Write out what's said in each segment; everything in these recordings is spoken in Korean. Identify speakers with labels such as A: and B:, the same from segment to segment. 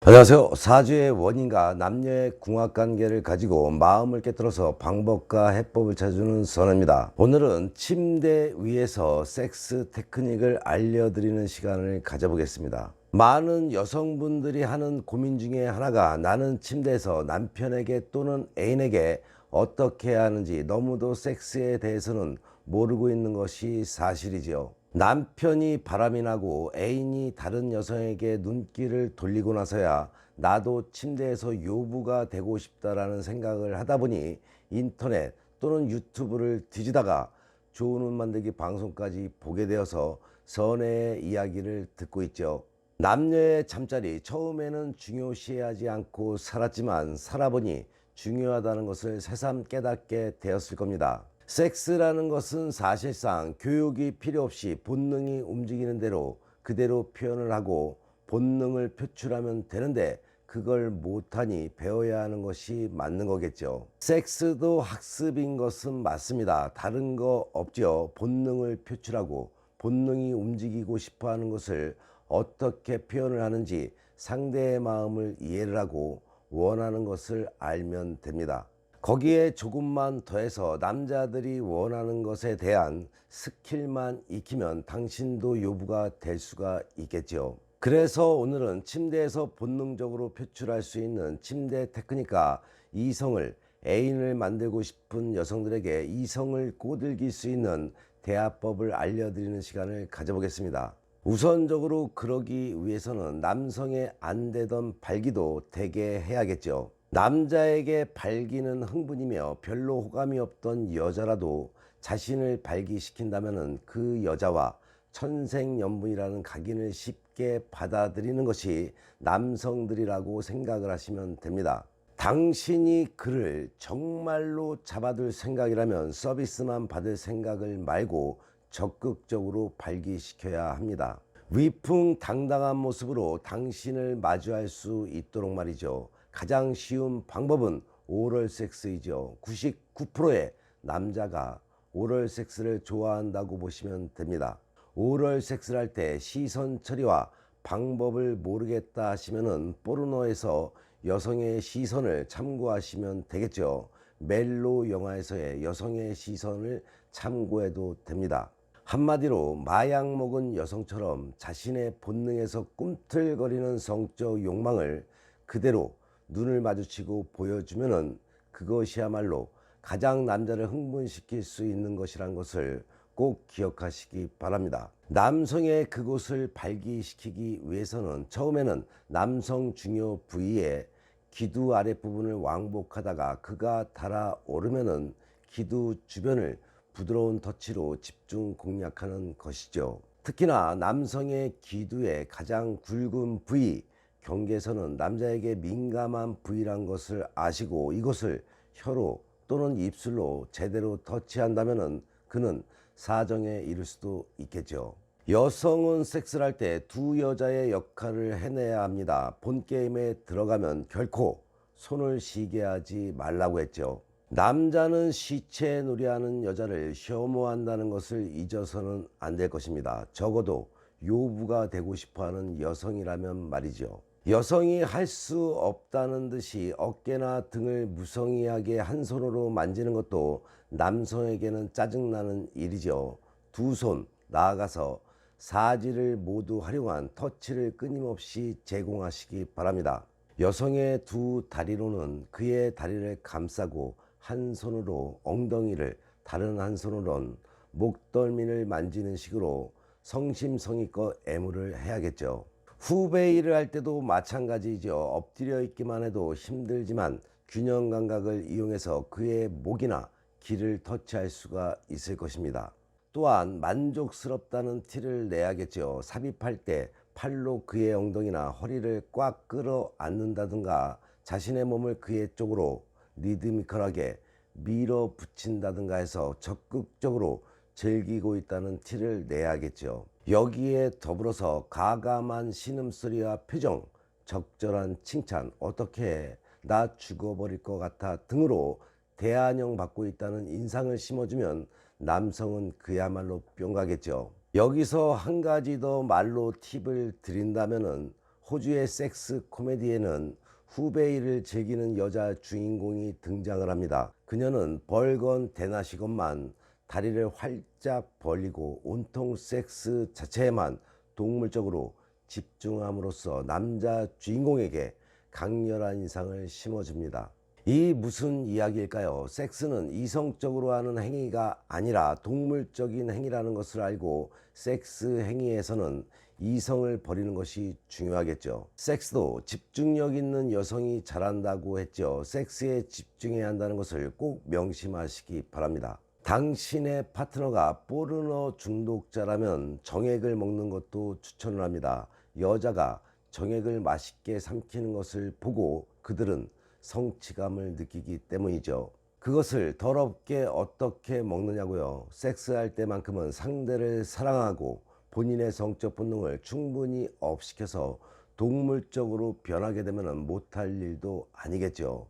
A: 안녕하세요. 사주의 원인과 남녀의 궁합관계를 가지고 마음을 깨뜨려서 방법과 해법을 찾아주는 선입니다. 오늘은 침대 위에서 섹스 테크닉을 알려드리는 시간을 가져보겠습니다. 많은 여성분들이 하는 고민 중에 하나가 나는 침대에서 남편에게 또는 애인에게 어떻게 해야 하는지 너무도 섹스에 대해서는 모르고 있는 것이 사실이지요. 남편이 바람이 나고 애인이 다른 여성에게 눈길을 돌리고 나서야 나도 침대에서 요부가 되고 싶다라는 생각을 하다 보니 인터넷 또는 유튜브를 뒤지다가 좋은 옷 만들기 방송까지 보게 되어서 선의 이야기를 듣고 있죠. 남녀의 잠자리 처음에는 중요시하지 않고 살았지만 살아보니 중요하다는 것을 새삼 깨닫게 되었을 겁니다. 섹스라는 것은 사실상 교육이 필요 없이 본능이 움직이는 대로 그대로 표현을 하고 본능을 표출하면 되는데 그걸 못하니 배워야 하는 것이 맞는 거겠죠. 섹스도 학습인 것은 맞습니다. 다른 거 없죠. 본능을 표출하고 본능이 움직이고 싶어 하는 것을 어떻게 표현을 하는지 상대의 마음을 이해를 하고 원하는 것을 알면 됩니다. 거기에 조금만 더해서 남자들이 원하는 것에 대한 스킬만 익히면 당신도 요부가 될 수가 있겠죠. 그래서 오늘은 침대에서 본능적으로 표출할 수 있는 침대 테크닉과 이성을 애인을 만들고 싶은 여성들에게 이성을 꼬들길 수 있는 대화법을 알려드리는 시간을 가져보겠습니다. 우선적으로 그러기 위해서는 남성의 안 되던 발기도 되게 해야겠죠. 남자에게 발기는 흥분이며 별로 호감이 없던 여자라도 자신을 발기시킨다면 그 여자와 천생연분이라는 각인을 쉽게 받아들이는 것이 남성들이라고 생각을 하시면 됩니다. 당신이 그를 정말로 잡아둘 생각이라면 서비스만 받을 생각을 말고 적극적으로 발기시켜야 합니다. 위풍당당한 모습으로 당신을 마주할 수 있도록 말이죠. 가장 쉬운 방법은 오럴 섹스이죠. 99%의 남자가 오럴 섹스를 좋아한다고 보시면 됩니다. 오럴 섹스를 할 때 시선 처리와 방법을 모르겠다 하시면은 포르노에서 여성의 시선을 참고하시면 되겠죠. 멜로 영화에서의 여성의 시선을 참고해도 됩니다. 한마디로 마약 먹은 여성처럼 자신의 본능에서 꿈틀거리는 성적 욕망을 그대로 눈을 마주치고 보여주면은 그것이야말로 가장 남자를 흥분시킬 수 있는 것이란 것을 꼭 기억하시기 바랍니다. 남성의 그곳을 발기시키기 위해서는 처음에는 남성 중요 부위에 기두 아랫부분을 왕복하다가 그가 달아오르면은 기두 주변을 부드러운 터치로 집중 공략하는 것이죠. 특히나 남성의 기두의 가장 굵은 부위 경계선은 남자에게 민감한 부위란 것을 아시고 이것을 혀로 또는 입술로 제대로 터치한다면 그는 사정에 이를 수도 있겠죠. 여성은 섹스를 할 때 두 여자의 역할을 해내야 합니다. 본 게임에 들어가면 결코 손을 쉬게 하지 말라고 했죠. 남자는 시체놀이하는 여자를 혐오한다는 것을 잊어서는 안 될 것입니다. 적어도 요부가 되고 싶어하는 여성이라면 말이죠. 여성이 할 수 없다는 듯이 어깨나 등을 무성의하게 한 손으로 만지는 것도 남성에게는 짜증나는 일이죠. 두 손 나아가서 사지를 모두 활용한 터치를 끊임없이 제공하시기 바랍니다. 여성의 두 다리로는 그의 다리를 감싸고 한 손으로 엉덩이를 다른 한 손으로는 목덜미를 만지는 식으로 성심성의껏 애무를 해야겠죠. 후배 일을 할 때도 마찬가지죠. 엎드려 있기만 해도 힘들지만 균형 감각을 이용해서 그의 목이나 귀를 터치할 수가 있을 것입니다. 또한 만족스럽다는 티를 내야겠죠. 삽입할 때 팔로 그의 엉덩이나 허리를 꽉 끌어안는다든가 자신의 몸을 그의 쪽으로 리드미컬하게 밀어붙인다든가 해서 적극적으로 즐기고 있다는 티를 내야겠죠. 여기에 더불어서 가감한 신음소리와 표정, 적절한 칭찬, 어떻게 해? 나 죽어버릴 것 같아 등으로 대안형 받고 있다는 인상을 심어주면 남성은 그야말로 뿅 가겠죠. 여기서 한 가지 더 말로 팁을 드린다면은 호주의 섹스 코미디에는 후베이를 즐기는 여자 주인공이 등장을 합니다. 그녀는 벌건 대낮이건만 다리를 활짝 벌리고 온통 섹스 자체에만 동물적으로 집중함으로써 남자 주인공에게 강렬한 인상을 심어줍니다. 이 무슨 이야기일까요? 섹스는 이성적으로 하는 행위가 아니라 동물적인 행위라는 것을 알고 섹스 행위에서는 이성을 버리는 것이 중요하겠죠. 섹스도 집중력 있는 여성이 잘한다고 했죠. 섹스에 집중해야 한다는 것을 꼭 명심하시기 바랍니다. 당신의 파트너가 포르노 중독자라면 정액을 먹는 것도 추천을 합니다. 여자가 정액을 맛있게 삼키는 것을 보고 그들은 성취감을 느끼기 때문이죠. 그것을 더럽게 어떻게 먹느냐고요? 섹스할 때만큼은 상대를 사랑하고 본인의 성적 본능을 충분히 업시켜서 동물적으로 변하게 되면 못할 일도 아니겠죠.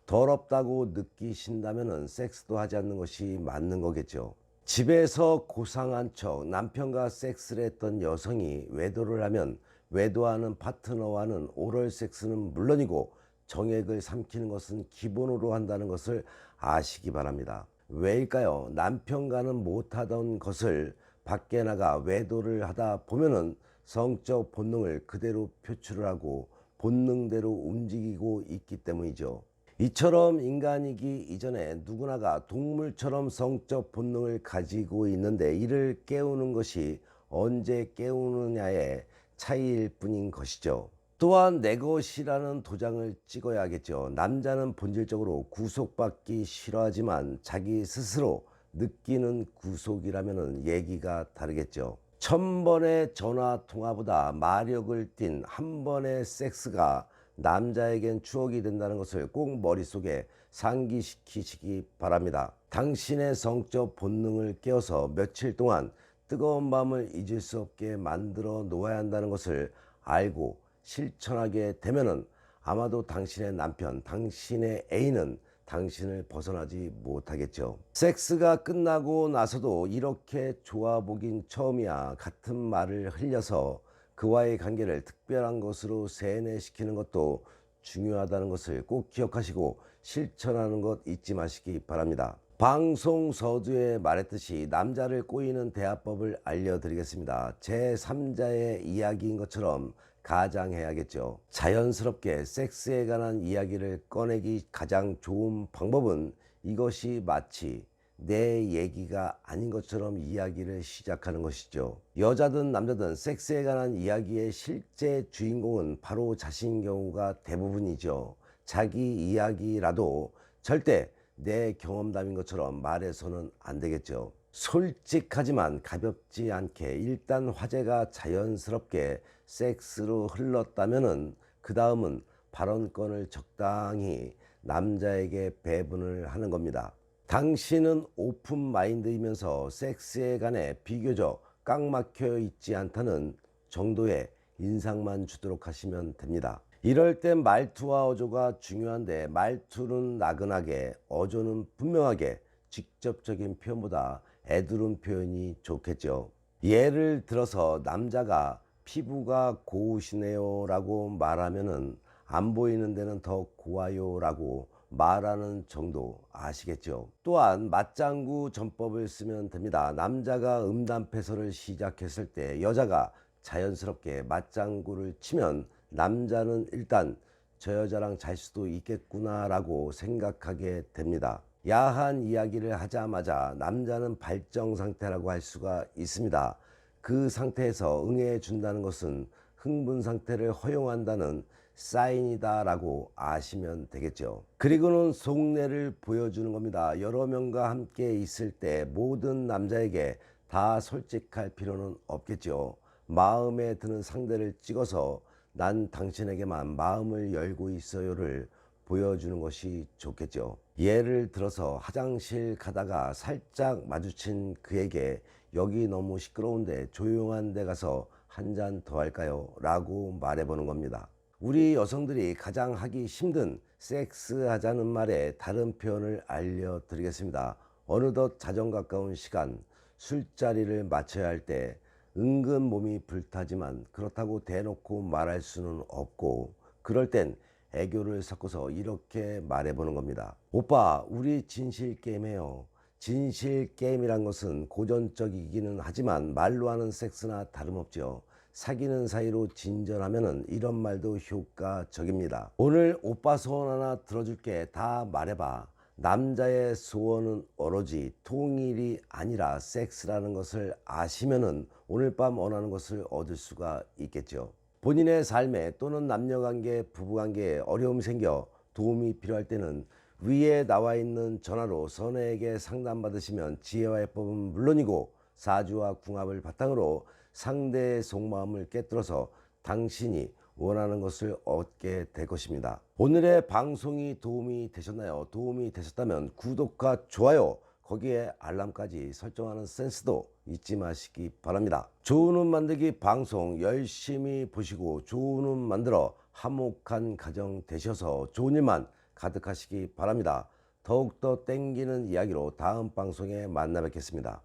A: 더럽다고 느끼신다면 섹스도 하지 않는 것이 맞는 거겠죠. 집에서 고상한 척 남편과 섹스를 했던 여성이 외도를 하면 외도하는 파트너와는 오럴 섹스는 물론이고 정액을 삼키는 것은 기본으로 한다는 것을 아시기 바랍니다. 왜일까요? 남편과는 못하던 것을 밖에 나가 외도를 하다 보면은 성적 본능을 그대로 표출을 하고 본능대로 움직이고 있기 때문이죠. 이처럼 인간이기 이전에 누구나가 동물처럼 성적 본능을 가지고 있는데 이를 깨우는 것이 언제 깨우느냐의 차이일 뿐인 것이죠. 또한 내 것이라는 도장을 찍어야겠죠. 남자는 본질적으로 구속받기 싫어하지만 자기 스스로 느끼는 구속이라면 얘기가 다르겠죠. 1000번의 전화 통화보다 마력을 띤 한 번의 섹스가 남자에겐 추억이 된다는 것을 꼭 머릿속에 상기시키시기 바랍니다. 당신의 성적 본능을 깨워서 며칠 동안 뜨거운 밤을 잊을 수 없게 만들어 놓아야 한다는 것을 알고 실천하게 되면은 아마도 당신의 남편, 당신의 애인은 당신을 벗어나지 못하겠죠. 섹스가 끝나고 나서도 이렇게 좋아 보긴 처음이야 같은 말을 흘려서 그와의 관계를 특별한 것으로 세뇌시키는 것도 중요하다는 것을 꼭 기억하시고 실천하는 것 잊지 마시기 바랍니다. 방송 서두에 말했듯이 남자를 꼬이는 대화법을 알려드리겠습니다. 제3자의 이야기인 것처럼 가장해야겠죠. 자연스럽게 섹스에 관한 이야기를 꺼내기 가장 좋은 방법은 이것이 마치 내 얘기가 아닌 것처럼 이야기를 시작하는 것이죠. 여자든 남자든 섹스에 관한 이야기의 실제 주인공은 바로 자신인 경우가 대부분이죠. 자기 이야기라도 절대 내 경험담인 것처럼 말해서는 안 되겠죠. 솔직하지만 가볍지 않게 일단 화제가 자연스럽게 섹스로 흘렀다면은 그 다음은 발언권을 적당히 남자에게 배분을 하는 겁니다. 당신은 오픈 마인드이면서 섹스에 관해 비교적 꽉 막혀 있지 않다는 정도의 인상만 주도록 하시면 됩니다. 이럴 땐 말투와 어조가 중요한데 말투는 나긋하게 어조는 분명하게 직접적인 표현보다 애두른 표현이 좋겠죠. 예를 들어서 남자가 피부가 고우시네요 라고 말하면은 안 보이는 데는 더 고와요 라고 말하는 정도 아시겠죠. 또한 맞장구 전법을 쓰면 됩니다. 남자가 음담패설을 시작했을 때 여자가 자연스럽게 맞장구를 치면 남자는 일단 저 여자랑 잘 수도 있겠구나 라고 생각하게 됩니다. 야한 이야기를 하자마자 남자는 발정 상태라고 할 수가 있습니다. 그 상태에서 응해 준다는 것은 흥분 상태를 허용한다는 사인이다 라고 아시면 되겠죠. 그리고는 속내를 보여주는 겁니다. 여러 명과 함께 있을 때 모든 남자에게 다 솔직할 필요는 없겠죠. 마음에 드는 상대를 찍어서 난 당신에게만 마음을 열고 있어요를 보여주는 것이 좋겠죠. 예를 들어서 화장실 가다가 살짝 마주친 그에게 여기 너무 시끄러운데 조용한 데 가서 한 잔 더 할까요? 라고 말해보는 겁니다. 우리 여성들이 가장 하기 힘든 섹스 하자는 말에 다른 표현을 알려드리겠습니다. 어느덧 자정 가까운 시간 술자리를 마쳐야 할 때 은근 몸이 불타지만 그렇다고 대놓고 말할 수는 없고, 그럴 땐 애교를 섞어서 이렇게 말해보는 겁니다. 오빠, 우리 진실 게임 해요. 진실 게임이란 것은 고전적이기는 하지만 말로 하는 섹스나 다름없죠. 사귀는 사이로 진전하면은 이런 말도 효과적입니다. 오늘 오빠 소원 하나 들어줄게. 다 말해봐. 남자의 소원은 오로지 통일이 아니라 섹스라는 것을 아시면은 오늘 밤 원하는 것을 얻을 수가 있겠죠. 본인의 삶에 또는 남녀관계, 부부관계에 어려움이 생겨 도움이 필요할 때는 위에 나와 있는 전화로 선혜에게 상담받으시면 지혜와 해법은 물론이고 사주와 궁합을 바탕으로 상대의 속마음을 깨뜨려서 당신이 원하는 것을 얻게 될 것입니다. 오늘의 방송이 도움이 되셨나요? 도움이 되셨다면 구독과 좋아요, 거기에 알람까지 설정하는 센스도 잊지 마시기 바랍니다. 좋은 운 만들기 방송 열심히 보시고 좋은 운 만들어 화목한 가정 되셔서 좋은 일만 가득하시기 바랍니다. 더욱더 땡기는 이야기로 다음 방송에 만나 뵙겠습니다.